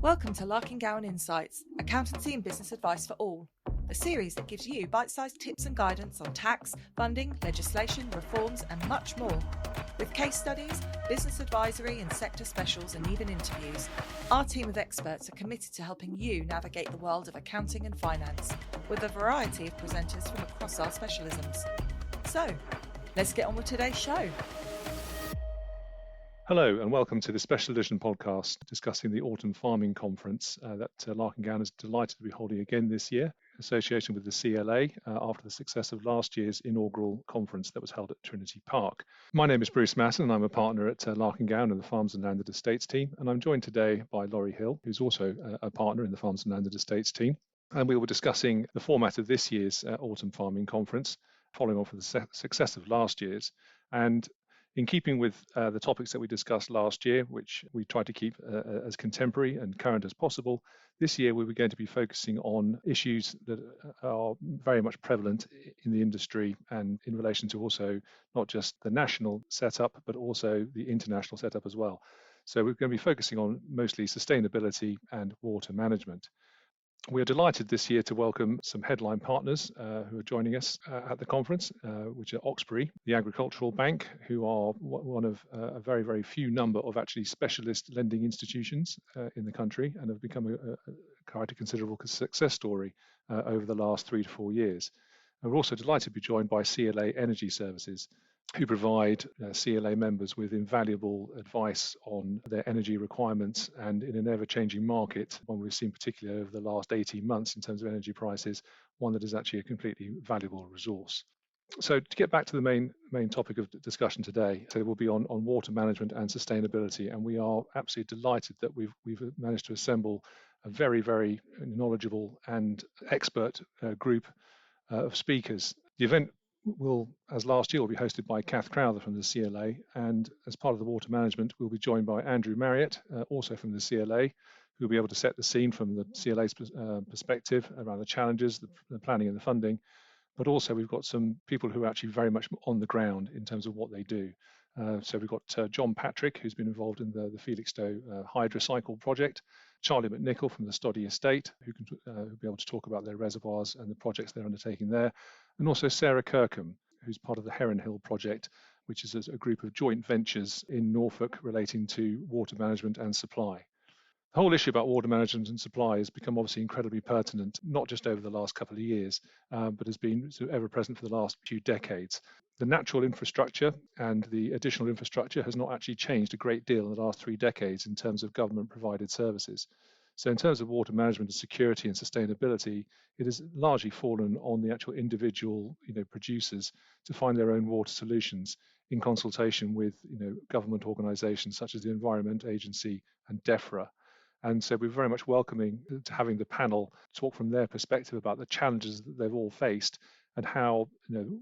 Welcome to Larking Gowen Insights, accountancy and business advice for all, a series that gives you bite-sized tips and guidance on tax, funding, legislation, reforms and much more. With case studies, business advisory and sector specials and even interviews, our team of experts are committed to helping you navigate the world of accounting and finance, with a variety of presenters from across our specialisms. So, let's get on with today's show. Hello and welcome to the Special Edition podcast discussing the Autumn Farming Conference that Larking Gowen is delighted to be holding again this year, in association with the CLA after the success of last year's inaugural conference that was held at Trinity Park. My name is Bruce Masson and I'm a partner at Larking Gowen and the Farms and Landed Estates team, and I'm joined today by Laurie Hill, who's also a partner in the Farms and Landed Estates team. And we were discussing the format of this year's Autumn Farming Conference, following on from the success of last year's. And in keeping with the topics that we discussed last year, which we tried to keep as contemporary and current as possible, this year we were going to be focusing on issues that are very much prevalent in the industry and in relation to also not just the national setup, but also the international setup as well. So we're going to be focusing on mostly sustainability and water management. We are delighted this year to welcome some headline partners who are joining us at the conference, which are Oxbury, the Agricultural Bank, who are one of a very, very few number of actually specialist lending institutions in the country and have become quite a considerable success story over the last 3 to 4 years. And we're also delighted to be joined by CLA Energy Services, who provide CLA members with invaluable advice on their energy requirements, and in an ever-changing market, one we've seen particularly over the last 18 months in terms of energy prices, one that is actually a completely valuable resource. So to get back to the main topic of discussion today, so it will be on water management and sustainability, and we are absolutely delighted that we've managed to assemble a very, very knowledgeable and expert group of speakers. The event will, as last year, will be hosted by Kath Crowther from the CLA, and as part of the water management, we'll be joined by Andrew Marriott, also from the CLA, who will be able to set the scene from the CLA's perspective around the challenges, the planning and the funding, but also we've got some people who are actually very much on the ground in terms of what they do. So we've got John Patrick, who's been involved in the Felixstowe Hydrocycle project, Charlie McNichol from the Stoddy Estate, who'll be able to talk about their reservoirs and the projects they're undertaking there, and also Sarah Kirkham, who's part of the Heron Hill project, which is a group of joint ventures in Norfolk relating to water management and supply. The whole issue about water management and supply has become obviously incredibly pertinent, not just over the last couple of years, but has been ever present for the last few decades. The natural infrastructure and the additional infrastructure has not actually changed a great deal in the last 3 decades in terms of government provided services. So in terms of water management and security and sustainability, it has largely fallen on the actual individual producers to find their own water solutions in consultation with government organisations such as the Environment Agency and DEFRA. And so we're very much welcoming to having the panel talk from their perspective about the challenges that they've all faced and how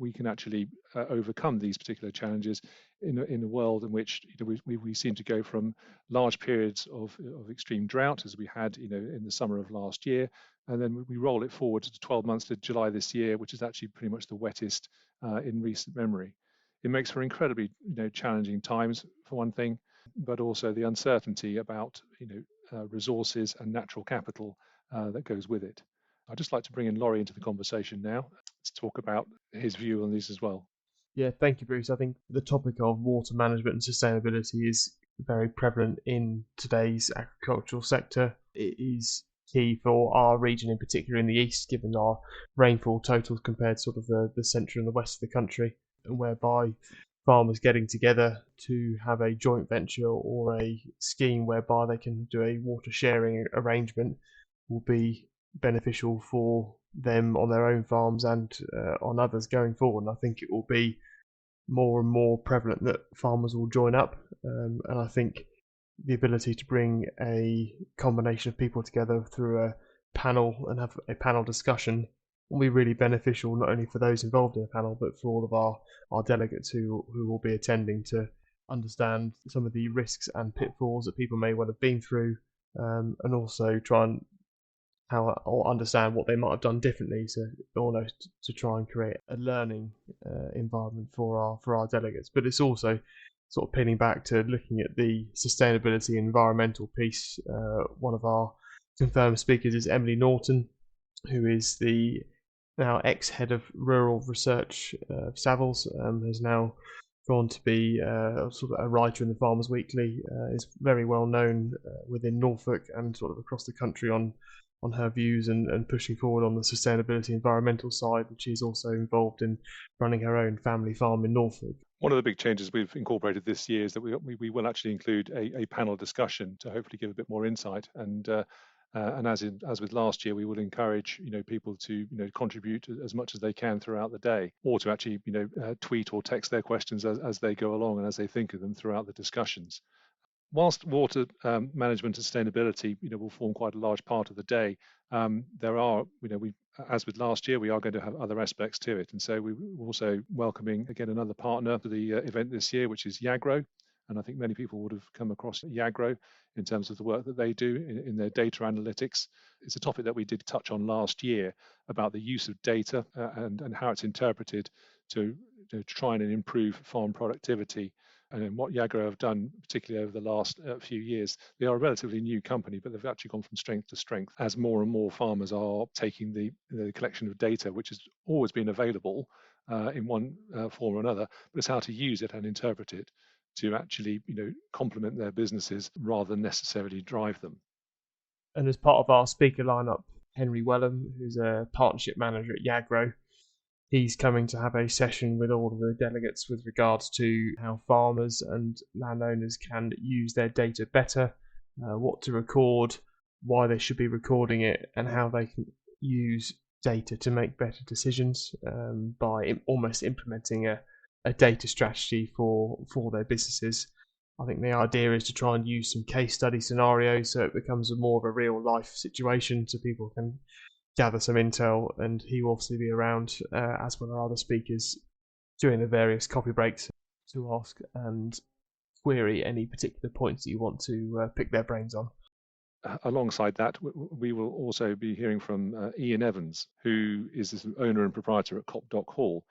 we can actually overcome these particular challenges in a world in which we seem to go from large periods of extreme drought, as we had in the summer of last year, and then we roll it forward to 12 months to July this year, which is actually pretty much the wettest in recent memory. It makes for incredibly challenging times, for one thing, but also the uncertainty about resources and natural capital that goes with it. I'd just like to bring in Laurie into the conversation now to talk about his view on these as well. Yeah, thank you, Bruce. I think the topic of water management and sustainability is very prevalent in today's agricultural sector. It is key for our region, in particular in the east, given our rainfall totals compared to sort of the centre and the west of the country, and whereby farmers getting together to have a joint venture or a scheme whereby they can do a water sharing arrangement will be beneficial for them on their own farms and on others going forward. And I think it will be more and more prevalent that farmers will join up, and I think the ability to bring a combination of people together through a panel and have a panel discussion will be really beneficial, not only for those involved in the panel but for all of our delegates who will be attending, to understand some of the risks and pitfalls that people may well have been through, and also try and or understand what they might have done differently, so almost to try and create a learning environment for our delegates. But it's also sort of pinning back to looking at the sustainability and environmental piece, one of our confirmed speakers is Emily Norton, who is the now ex-head of rural research of Savills, has now gone to be sort of a writer in the Farmers Weekly, is very well known within Norfolk and sort of across the country on her views and pushing forward on the sustainability environmental side, and she's also involved in running her own family farm in Norfolk. One of the big changes we've incorporated this year is that we will actually include a panel discussion to hopefully give a bit more insight. And as with last year, we will encourage people to contribute as much as they can throughout the day, or to actually tweet or text their questions as they go along and as they think of them throughout the discussions. Whilst water management and sustainability will form quite a large part of the day, there are as with last year, we are going to have other aspects to it. And so we're also welcoming again another partner to the event this year, which is Yagro. And I think many people would have come across Yagro in terms of the work that they do in their data analytics. It's a topic that we did touch on last year about the use of data and how it's interpreted to try and improve farm productivity. And what Yagro have done, particularly over the last few years, they are a relatively new company, but they've actually gone from strength to strength as more and more farmers are taking the collection of data, which has always been available in one form or another, but it's how to use it and interpret it to actually complement their businesses rather than necessarily drive them. And as part of our speaker lineup, Henry Wellham, who's a partnership manager at Yagro, he's coming to have a session with all of the delegates with regards to how farmers and landowners can use their data better, what to record, why they should be recording it, and how they can use data to make better decisions by almost implementing a data strategy for their businesses. I think the idea is to try and use some case study scenarios so it becomes more of a real life situation so people can gather some intel, and he will obviously be around as one of our other speakers during the various coffee breaks to ask and query any particular points that you want to pick their brains on. Alongside that, we will also be hearing from Ian Evans, who is the owner and proprietor at Copdock Hall.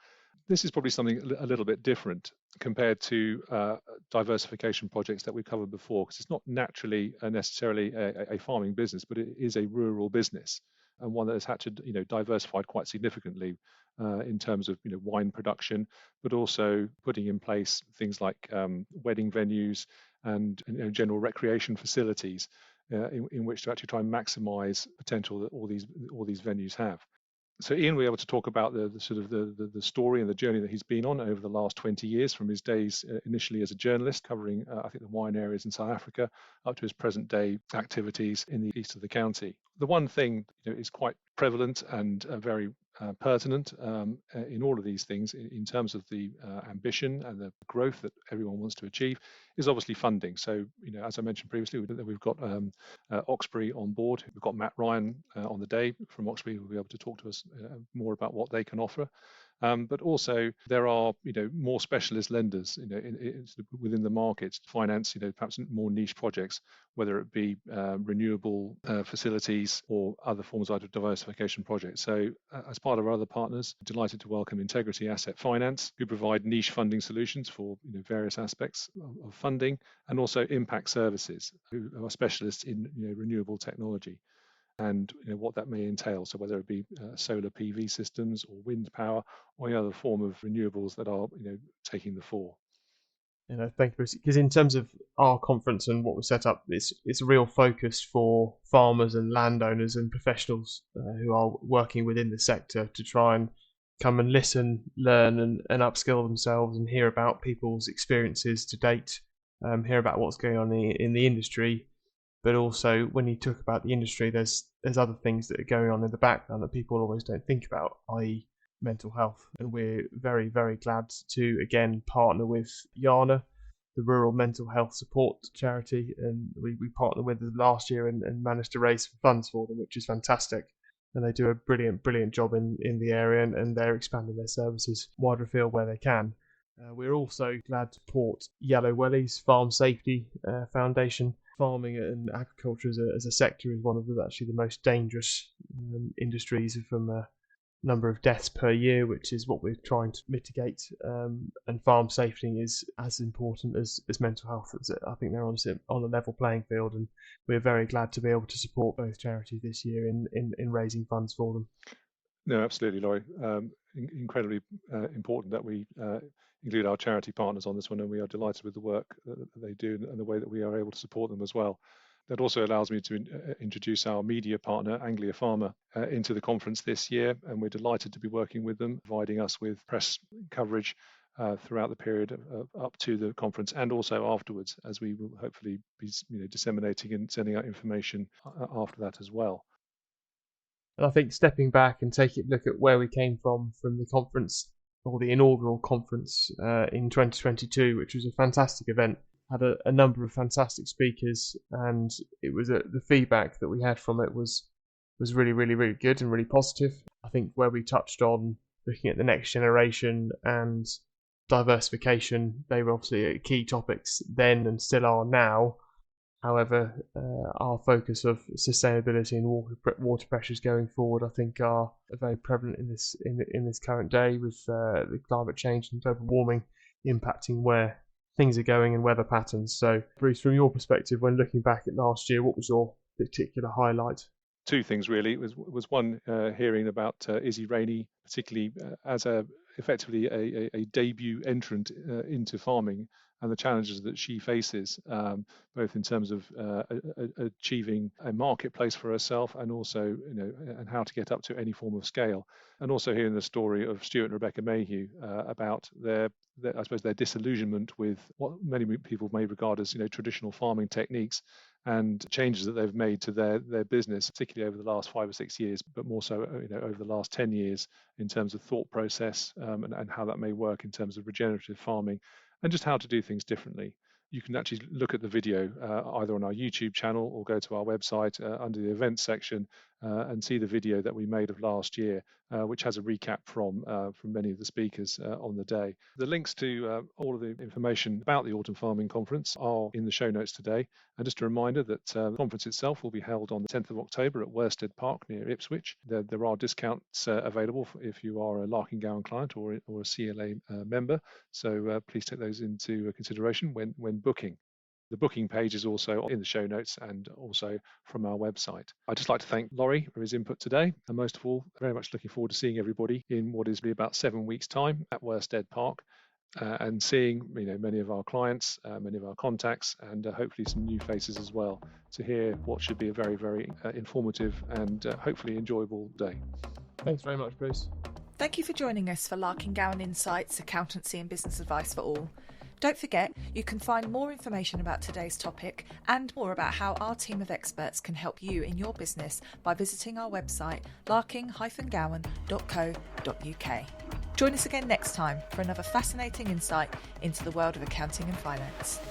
This is probably something a little bit different compared to diversification projects that we've covered before, because it's not naturally necessarily a farming business, but it is a rural business, and one that has had to diversify quite significantly in terms of wine production, but also putting in place things like wedding venues and general recreation facilities in which to actually try and maximise potential that all these venues have. So Ian will be able to talk about the story and the journey that he's been on over the last 20 years, from his days initially as a journalist covering I think the wine areas in South Africa, up to his present day activities in the east of the county. The one thing is quite prevalent and very pertinent in all of these things in terms of the ambition and the growth that everyone wants to achieve is obviously funding. So, as I mentioned previously, we've got Oxbury on board. We've got Matt Ryan on the day from Oxbury, who will be able to talk to us more about what they can offer. But also there are more specialist lenders within the market to finance perhaps more niche projects, whether it be renewable facilities or other forms of diversification projects. So as part of our other partners, delighted to welcome Integrity Asset Finance, who provide niche funding solutions for various aspects of funding, and also Impact Services, who are specialists in renewable technology and what that may entail. So whether it be solar PV systems or wind power or any other form of renewables that are taking the fore. Thank you, Bruce. Because in terms of our conference and what we set up, it's a real focus for farmers and landowners and professionals who are working within the sector to try and come and listen, learn and upskill themselves and hear about people's experiences to date, hear about what's going on in the industry. But also, when you talk about the industry, there's other things that are going on in the background that people always don't think about, i.e. mental health. And we're very, very glad to again partner with Yana, the Rural Mental Health Support Charity, and we partnered with them last year and managed to raise funds for them, which is fantastic. And they do a brilliant job in the area, and they're expanding their services wider afield where they can. We're also glad to support Yellow Wellies Farm Safety Foundation. Farming and agriculture as a sector is one of actually the most dangerous industries from number of deaths per year, which is what we're trying to mitigate. And farm safety is as important as mental health. I think they're on a level playing field, and we're very glad to be able to support both charities this year in raising funds for them. No, absolutely, Laurie. Incredibly important that we include our charity partners on this one, and we are delighted with the work that they do and the way that we are able to support them as well. That also allows me to introduce our media partner, Anglia Pharma, into the conference this year, and we're delighted to be working with them, providing us with press coverage throughout the period up to the conference and also afterwards, as we will hopefully be disseminating and sending out information after that as well. And I think stepping back and taking a look at where we came from the conference, or the inaugural conference in 2022, which was a fantastic event, had a number of fantastic speakers, and it was the feedback that we had from it was really, really, really good and really positive. I think where we touched on looking at the next generation and diversification, they were obviously key topics then and still are now. However, our focus of sustainability and water pressures going forward, I think, are very prevalent in this current day, with the climate change and global warming impacting where things are going and weather patterns. So, Bruce, from your perspective, when looking back at last year, what was your particular highlight? Two things really. It was one, hearing about Izzy Rainey, particularly as effectively a debut entrant into farming, and the challenges that she faces, both in terms of achieving a marketplace for herself, and also and how to get up to any form of scale. And also hearing the story of Stuart and Rebecca Mayhew about their disillusionment with what many people may regard as traditional farming techniques, and changes that they've made to their business, particularly over the last 5 or 6 years, but more so over the last 10 years in terms of thought process, and how that may work in terms of regenerative farming, and just how to do things differently. You can actually look at the video either on our YouTube channel or go to our website under the events section and see the video that we made of last year, which has a recap from many of the speakers on the day. The links to all of the information about the Autumn Farming Conference are in the show notes today. And just a reminder that the conference itself will be held on the 10th of October at Worsted Park near Ipswich. There are discounts available if you are a Larking Gowen client or a CLA member. So please take those into consideration when booking. The booking page is also in the show notes and also from our website. I'd just like to thank Laurie for his input today, and most of all, very much looking forward to seeing everybody in what is about 7 weeks' time at Worsted Park, and seeing many of our clients, many of our contacts, and hopefully some new faces as well, to hear what should be a very, very informative and hopefully enjoyable day. Thanks very much, Bruce. Thank you for joining us for Larking Gowen Insights, Accountancy and Business Advice for All. Don't forget, you can find more information about today's topic and more about how our team of experts can help you in your business by visiting our website, larking-gowen.co.uk. Join us again next time for another fascinating insight into the world of accounting and finance.